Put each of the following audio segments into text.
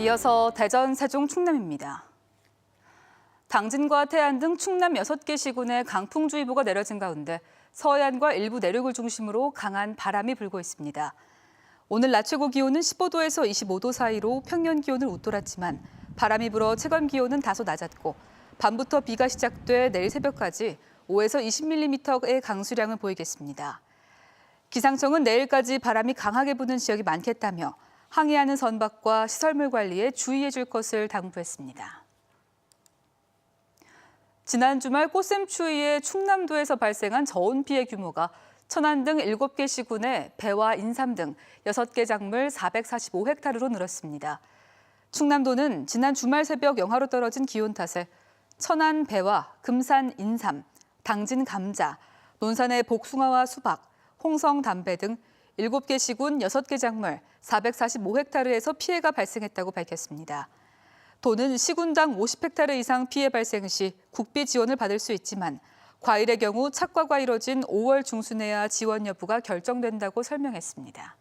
이어서 대전, 세종, 충남입니다. 당진과 태안 등 충남 6개 시군에 강풍주의보가 내려진 가운데 서해안과 일부 내륙을 중심으로 강한 바람이 불고 있습니다. 오늘 낮 최고 기온은 15도에서 25도 사이로 평년 기온을 웃돌았지만 바람이 불어 체감 기온은 다소 낮았고 밤부터 비가 시작돼 내일 새벽까지 5에서 20mm의 강수량을 보이겠습니다. 기상청은 내일까지 바람이 강하게 부는 지역이 많겠다며 항해하는 선박과 시설물 관리에 주의해 줄 것을 당부했습니다. 지난 주말 꽃샘추위에 충남도에서 발생한 저온 피해 규모가 천안 등 7개 시군에 배와 인삼 등 6개 작물 445헥타르로 늘었습니다. 충남도는 지난 주말 새벽 영하로 떨어진 기온 탓에 천안 배와 금산 인삼, 당진 감자, 논산의 복숭아와 수박, 홍성 담배 등 7개 시군 6개 작물 445헥타르에서 피해가 발생했다고 밝혔습니다. 도는 시군당 50헥타르 이상 피해 발생 시 국비 지원을 받을 수 있지만 과일의 경우 착과가 이뤄진 5월 중순에야 지원 여부가 결정된다고 설명했습니다.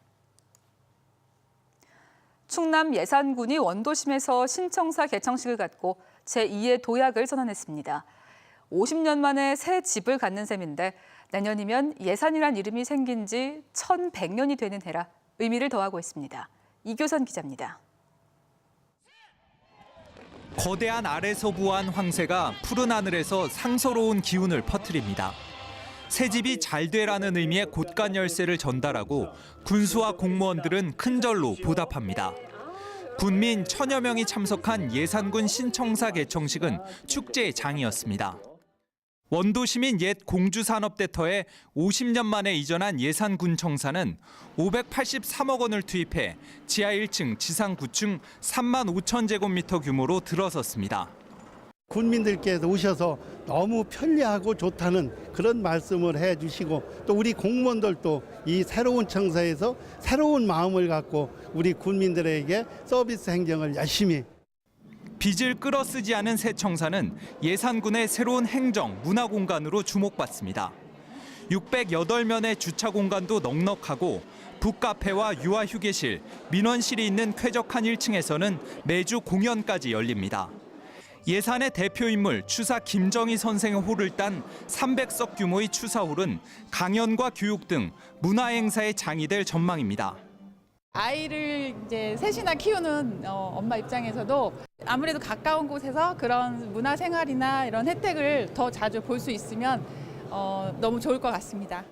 충남 예산군이 원도심에서 신청사 개청식을 갖고 제2의 도약을 선언했습니다. 50년 만에 새 집을 갖는 셈인데 내년이면 예산이란 이름이 생긴 지 1100년이 되는 해라 의미를 더하고 있습니다. 이교선 기자입니다. 거대한 아래서 부화한 황새가 푸른 하늘에서 상서로운 기운을 퍼뜨립니다. 새 집이 잘 되라는 의미의 곳간 열쇠를 전달하고 군수와 공무원들은 큰 절로 보답합니다. 군민 1000여 명이 참석한 예산군 신청사 개청식은 축제의 장이었습니다. 원도시민 옛 공주산업대터에 50년 만에 이전한 예산군청사는 583억 원을 투입해 지하 1층, 지상 9층 3만 5천 제곱미터 규모로 들어섰습니다. 군민들께서 오셔서 너무 편리하고 좋다는 그런 말씀을 해주시고 또 우리 공무원들도 이 새로운 청사에서 새로운 마음을 갖고 우리 군민들에게 서비스 행정을 열심히 빚을 끌어쓰지 않은 새 청사는 예산군의 새로운 행정, 문화 공간으로 주목받습니다. 608면의 주차 공간도 넉넉하고 북카페와 유아 휴게실, 민원실이 있는 쾌적한 1층에서는 매주 공연까지 열립니다. 예산의 대표 인물 추사 김정희 선생의 호를 딴 300석 규모의 추사홀은 강연과 교육 등 문화 행사의 장이 될 전망입니다. 아이를 이제 셋이나 키우는 엄마 입장에서도 아무래도 가까운 곳에서 그런 문화생활이나 이런 혜택을 더 자주 볼 수 있으면 너무 좋을 것 같습니다.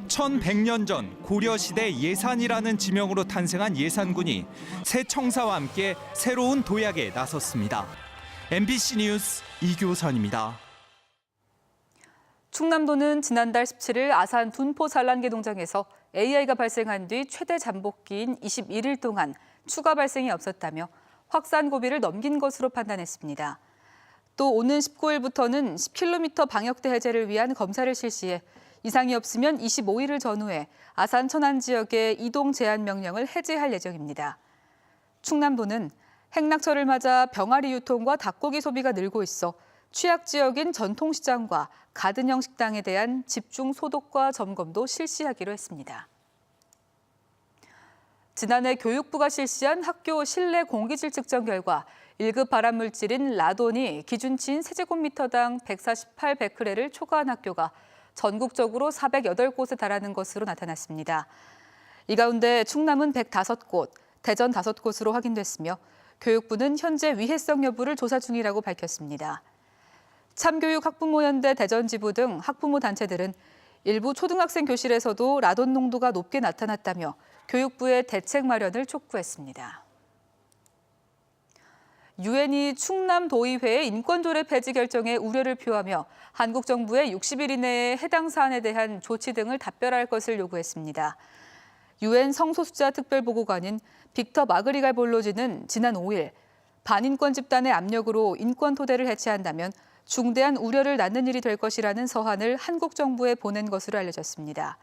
1100년 전 고려시대 예산이라는 지명으로 탄생한 예산군이 새 청사와 함께 새로운 도약에 나섰습니다. MBC 뉴스 이교선입니다. 충남도는 지난달 17일 아산 둔포 산란계 농장에서 AI가 발생한 뒤 최대 잠복기인 21일 동안 추가 발생이 없었다며 확산 고비를 넘긴 것으로 판단했습니다. 또 오는 19일부터는 10km 방역대 해제를 위한 검사를 실시해 이상이 없으면 25일을 전후해 아산 천안 지역의 이동 제한 명령을 해제할 예정입니다. 충남도는 행락철을 맞아 병아리 유통과 닭고기 소비가 늘고 있어 취약 지역인 전통시장과 가든형 식당에 대한 집중 소독과 점검도 실시하기로 했습니다. 지난해 교육부가 실시한 학교 실내 공기질 측정 결과 1급 발암물질인 라돈이 기준치인 세제곱미터당 148베크렐을 초과한 학교가 전국적으로 408곳에 달하는 것으로 나타났습니다. 이 가운데 충남은 105곳, 대전 5곳으로 확인됐으며 교육부는 현재 위해성 여부를 조사 중이라고 밝혔습니다. 참교육 학부모연대 대전지부 등 학부모 단체들은 일부 초등학생 교실에서도 라돈 농도가 높게 나타났다며 교육부의 대책 마련을 촉구했습니다. 유엔이 충남 도의회의 인권조례 폐지 결정에 우려를 표하며 한국 정부에 60일 이내에 해당 사안에 대한 조치 등을 답변할 것을 요구했습니다. 유엔 성소수자 특별보고관인 빅터 마그리갈볼로지는 지난 5일 반인권 집단의 압력으로 인권 토대를 해체한다면 중대한 우려를 낳는 일이 될 것이라는 서한을 한국 정부에 보낸 것으로 알려졌습니다.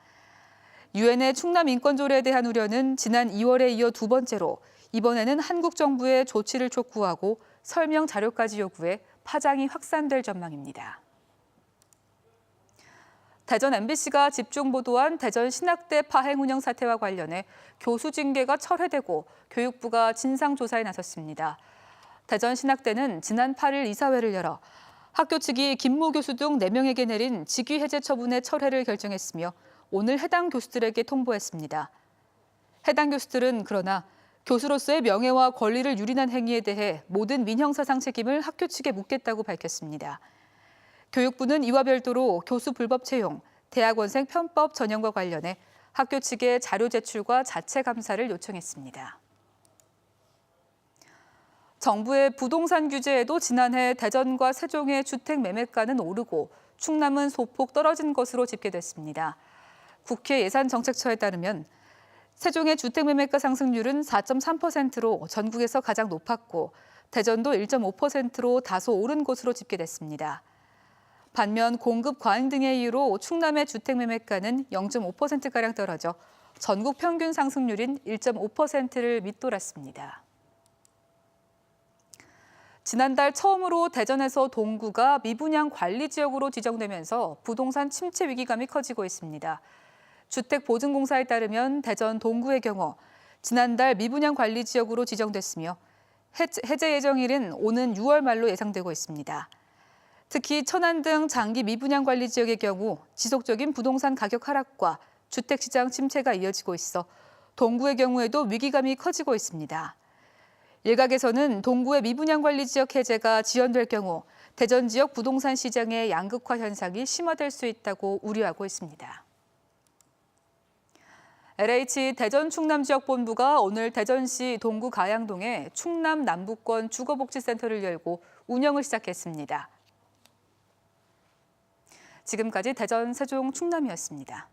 유엔의 충남 인권조례에 대한 우려는 지난 2월에 이어 두 번째로 이번에는 한국 정부의 조치를 촉구하고 설명 자료까지 요구해 파장이 확산될 전망입니다. 대전 MBC가 집중 보도한 대전 신학대 파행 운영 사태와 관련해 교수 징계가 철회되고 교육부가 진상조사에 나섰습니다. 대전 신학대는 지난 8일 이사회를 열어 학교 측이 김모 교수 등 4명에게 내린 직위 해제 처분의 철회를 결정했으며 오늘 해당 교수들에게 통보했습니다. 해당 교수들은 그러나 교수로서의 명예와 권리를 유린한 행위에 대해 모든 민형사상 책임을 학교 측에 묻겠다고 밝혔습니다. 교육부는 이와 별도로 교수 불법 채용, 대학원생 편법 전형과 관련해 학교 측에 자료 제출과 자체 감사를 요청했습니다. 정부의 부동산 규제에도 지난해 대전과 세종의 주택 매매가는 오르고 충남은 소폭 떨어진 것으로 집계됐습니다. 국회 예산정책처에 따르면 세종의 주택 매매가 상승률은 4.3%로 전국에서 가장 높았고 대전도 1.5%로 다소 오른 것으로 집계됐습니다. 반면 공급 과잉 등의 이유로 충남의 주택 매매가는 0.5%가량 떨어져 전국 평균 상승률인 1.5%를 밑돌았습니다. 지난달 처음으로 대전에서 동구가 미분양 관리 지역으로 지정되면서 부동산 침체 위기감이 커지고 있습니다. 주택보증공사에 따르면 대전 동구의 경우 지난달 미분양 관리 지역으로 지정됐으며 해제 예정일은 오는 6월 말로 예상되고 있습니다. 특히 천안 등 장기 미분양 관리 지역의 경우 지속적인 부동산 가격 하락과 주택시장 침체가 이어지고 있어 동구의 경우에도 위기감이 커지고 있습니다. 일각에서는 동구의 미분양 관리 지역 해제가 지연될 경우 대전 지역 부동산 시장의 양극화 현상이 심화될 수 있다고 우려하고 있습니다. LH 대전 충남지역본부가 오늘 대전시 동구 가양동에 충남 남부권 주거복지센터를 열고 운영을 시작했습니다. 지금까지 대전, 세종, 충남이었습니다.